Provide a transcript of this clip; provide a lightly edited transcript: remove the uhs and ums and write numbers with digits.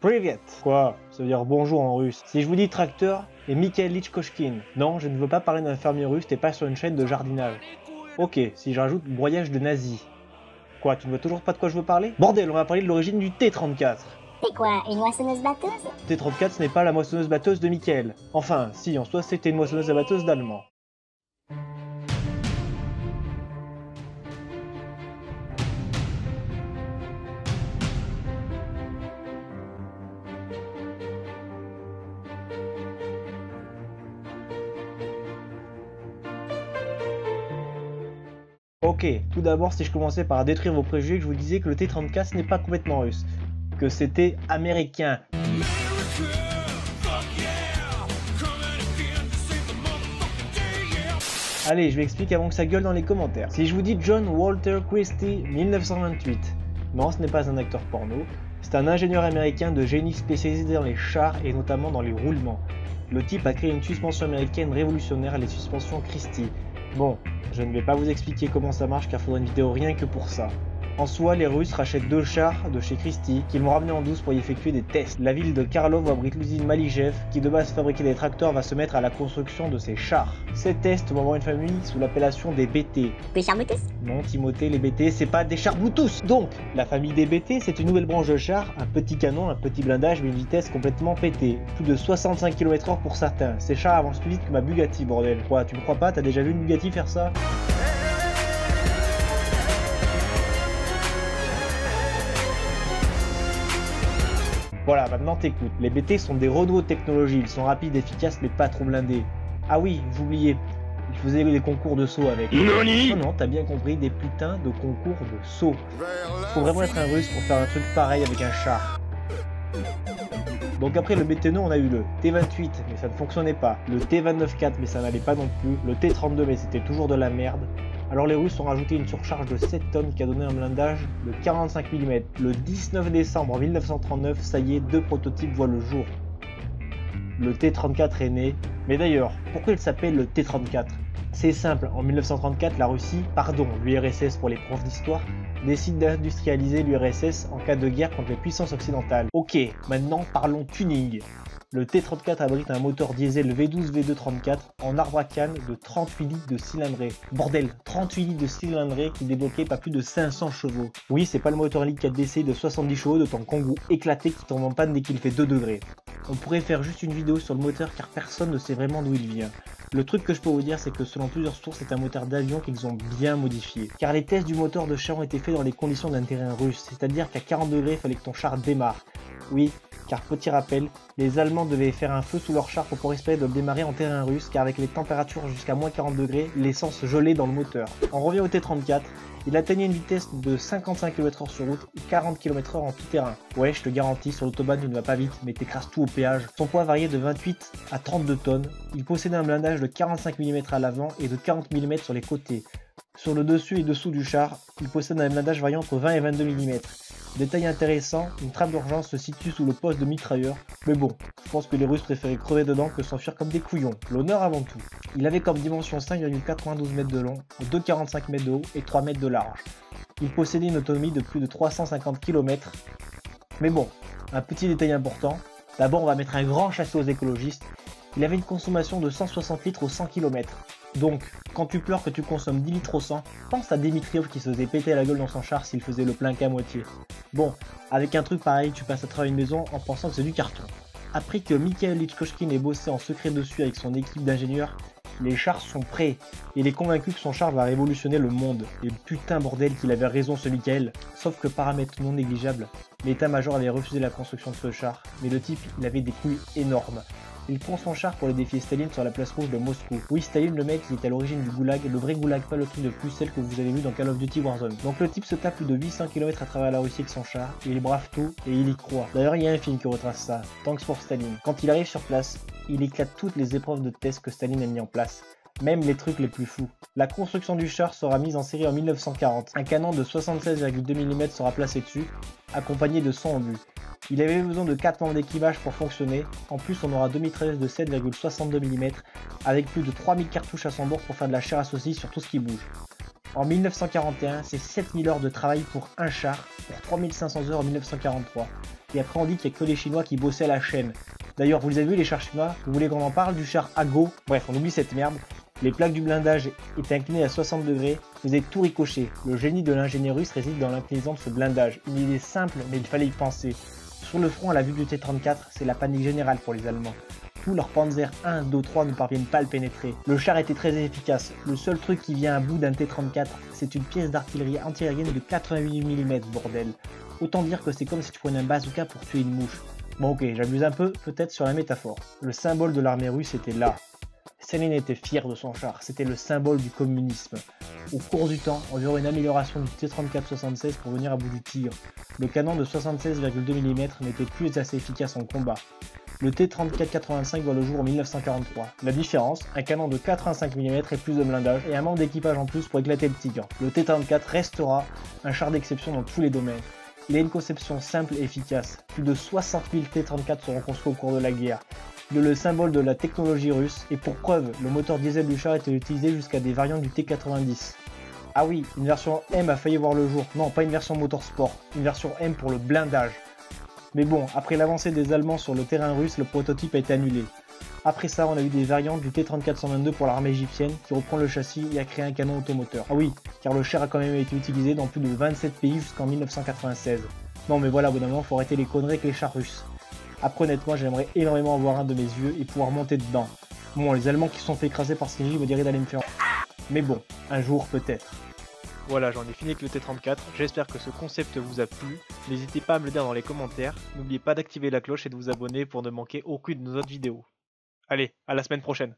Privet. Quoi? Ça veut dire bonjour en russe. Si je vous dis tracteur et Mikhail Koshkin. Non, je ne veux pas parler d'un fermier russe, t'es pas sur une chaîne de jardinage. Ok, si je rajoute broyage de nazis. Quoi, tu ne vois toujours pas de quoi je veux parler? Bordel, on va parler de l'origine du T-34. C'est quoi, une moissonneuse-batteuse? T-34, ce n'est pas la moissonneuse-batteuse de Mikhail. Enfin, si, en soi, c'était une moissonneuse-batteuse d'allemand. Ok, tout d'abord, si je commençais par détruire vos préjugés, que je vous disais que le T-34 ce n'est pas complètement russe, que c'était américain. Allez, je vais expliquer avant que ça gueule dans les commentaires. Si je vous dis John Walter Christie, 1928, non, ce n'est pas un acteur porno, c'est un ingénieur américain de génie spécialisé dans les chars et notamment dans les roulements. Le type a créé une suspension américaine révolutionnaire, les suspensions Christie. Bon, je ne vais pas vous expliquer comment ça marche car faudrait une vidéo rien que pour ça. En soi, les Russes rachètent 2 chars de chez Christie qu'ils vont ramener en douce pour y effectuer des tests. La ville de Karlov abrite l'usine Malijev qui de base fabriquait des tracteurs va se mettre à la construction de ces chars. Ces tests vont avoir une famille sous l'appellation des BT. Des chars Bluetooth? Non Timothée, les BT c'est pas des chars Bluetooth. Donc, la famille des BT c'est une nouvelle branche de chars, un petit canon, un petit blindage mais une vitesse complètement pétée. Plus de 65 km/h pour certains. Ces chars avancent plus vite que ma Bugatti bordel. Quoi, tu me crois pas? T'as déjà vu une Bugatti faire ça? Voilà, maintenant t'écoutes. Les BT sont des renouveaux de technologie, ils sont rapides, efficaces, mais pas trop blindés. Ah oui, j'oubliais, ils faisaient des concours de saut avec. Nani? Non, t'as bien compris, des putains de concours de saut. Faut vraiment être un russe pour faire un truc pareil avec un char. Donc après le BT9, on a eu le T28, mais ça ne fonctionnait pas. Le T29-4, mais ça n'allait pas non plus. Le T32, mais c'était toujours de la merde. Alors les Russes ont rajouté une surcharge de 7 tonnes qui a donné un blindage de 45 mm. Le 19 décembre 1939, ça y est, 2 prototypes voient le jour. Le T-34 est né. Mais d'ailleurs, pourquoi il s'appelle le T-34? C'est simple, en 1934, la Russie, pardon, l'URSS pour les profs d'histoire, décide d'industrialiser l'URSS en cas de guerre contre les puissances occidentales. Ok, maintenant parlons tuning. Le T-34 abrite un moteur diesel V12 V234 en arbre à canne de 38 litres de cylindrée. Bordel, 38 litres de cylindrée qui débloquait pas plus de 500 chevaux. Oui, c'est pas le moteur liquide 4DC de 70 chevaux de ton Kangoo éclaté qui tombe en panne dès qu'il fait 2 degrés. On pourrait faire juste une vidéo sur le moteur car personne ne sait vraiment d'où il vient. Le truc que je peux vous dire c'est que selon plusieurs sources c'est un moteur d'avion qu'ils ont bien modifié. Car les tests du moteur de char ont été faits dans les conditions d'un terrain russe, c'est-à-dire qu'à 40 degrés il fallait que ton char démarre. Oui, car petit rappel, les Allemands devaient faire un feu sous leur char pour espérer de le démarrer en terrain russe car avec les températures jusqu'à moins 40 degrés, l'essence gelait dans le moteur. On revient au T-34, il atteignait une vitesse de 55 km/h sur route et 40 km/h en tout terrain. Ouais, je te garantis, sur l'autobahn tu ne vas pas vite, mais t'écrases tout au péage. Son poids variait de 28 à 32 tonnes. Il possédait un blindage de 45 mm à l'avant et de 40 mm sur les côtés. Sur le dessus et dessous du char, il possède un blindage variant entre 20 et 22 mm. Détail intéressant, une trappe d'urgence se situe sous le poste de mitrailleur, mais bon, je pense que les Russes préféraient crever dedans que s'enfuir comme des couillons, l'honneur avant tout. Il avait comme dimension 5,92 mètres de long, 2,45 mètres de haut et 3 mètres de large. Il possédait une autonomie de plus de 350 km. Mais bon, un petit détail important, d'abord on va mettre un grand chassé aux écologistes, il avait une consommation de 160 litres au 100 km. Donc, quand tu pleures que tu consommes 10 litres au 100, pense à Dimitriov qui se faisait péter la gueule dans son char s'il faisait le plein qu'à moitié. Bon, avec un truc pareil, tu passes à travers une maison en pensant que c'est du carton. Après que Mikhail Koshkin ait bossé en secret dessus avec son équipe d'ingénieurs, les chars sont prêts. Il est convaincu que son char va révolutionner le monde. Et putain bordel qu'il avait raison ce Mikhail. Sauf que paramètre non négligeable, l'état-major avait refusé la construction de ce char, mais le type il avait des couilles énormes. Il prend son char pour aller défier Staline sur la place rouge de Moscou. Oui, Staline, le mec qui est à l'origine du goulag, le vrai goulag, pas le truc de pucelle que vous avez vu dans Call of Duty Warzone. Donc le type se tape plus de 800 km à travers la Russie avec son char, il brave tout et il y croit. D'ailleurs, il y a un film qui retrace ça, Tanks for Staline. Quand il arrive sur place, il éclate toutes les épreuves de test que Staline a mis en place. Même les trucs les plus fous. La construction du char sera mise en série en 1940. Un canon de 76,2 mm sera placé dessus, accompagné de 100 obus. Il avait besoin de 4 membres d'équipage pour fonctionner. En plus, on aura 2 mitrailleuses de 7,62 mm avec plus de 3000 cartouches à son bord pour faire de la chair à saucisse sur tout ce qui bouge. En 1941, c'est 7000 heures de travail pour un char, pour 3500 heures en 1943. Et après on dit qu'il n'y a que les Chinois qui bossaient à la chaîne. D'ailleurs, vous les avez vus les chars chinois? Vous voulez qu'on en parle du char Hago? Bref, on oublie cette merde. Les plaques du blindage étaient inclinées à 60 degrés, faisaient tout ricocher. Le génie de l'ingénieur russe réside dans l'inclinaison de ce blindage. Une idée simple, mais il fallait y penser. Sur le front, à la vue du T-34, c'est la panique générale pour les Allemands. Tous leurs Panzer 1, 2, 3 ne parviennent pas à le pénétrer. Le char était très efficace. Le seul truc qui vient à bout d'un T-34, c'est une pièce d'artillerie antiaérienne de 88 mm, bordel. Autant dire que c'est comme si tu prenais un bazooka pour tuer une mouche. Bon ok, j'abuse un peu, peut-être sur la métaphore. Le symbole de l'armée russe était là. Staline était fier de son char, c'était le symbole du communisme. Au cours du temps, on verra une amélioration du T-34-76 pour venir à bout du tir. Le canon de 76,2 mm n'était plus assez efficace en combat. Le T-34-85 voit le jour en 1943. La différence, un canon de 85 mm et plus de blindage, et un manque d'équipage en plus pour éclater le Tigre. Le T-34 restera un char d'exception dans tous les domaines. Il a une conception simple et efficace. Plus de 60 000 T-34 seront construits au cours de la guerre. Il est le symbole de la technologie russe, et pour preuve, le moteur diesel du char était utilisé jusqu'à des variantes du T-90. Ah oui, une version M a failli voir le jour. Non, pas une version motorsport, une version M pour le blindage. Mais bon, après l'avancée des Allemands sur le terrain russe, le prototype a été annulé. Après ça, on a eu des variantes du T-34-122 pour l'armée égyptienne, qui reprend le châssis et a créé un canon automoteur. Ah oui, car le char a quand même été utilisé dans plus de 27 pays jusqu'en 1996. Non mais voilà, au bout d'un moment, faut arrêter les conneries avec les chars russes. Après honnêtement, j'aimerais énormément avoir un de mes yeux et pouvoir monter dedans. Bon, les Allemands qui se sont fait écraser par ce régime me diraient d'aller me faire... Mais bon, un jour peut-être. Voilà, j'en ai fini avec le T-34, j'espère que ce concept vous a plu. N'hésitez pas à me le dire dans les commentaires, n'oubliez pas d'activer la cloche et de vous abonner pour ne manquer aucune de nos autres vidéos. Allez, à la semaine prochaine.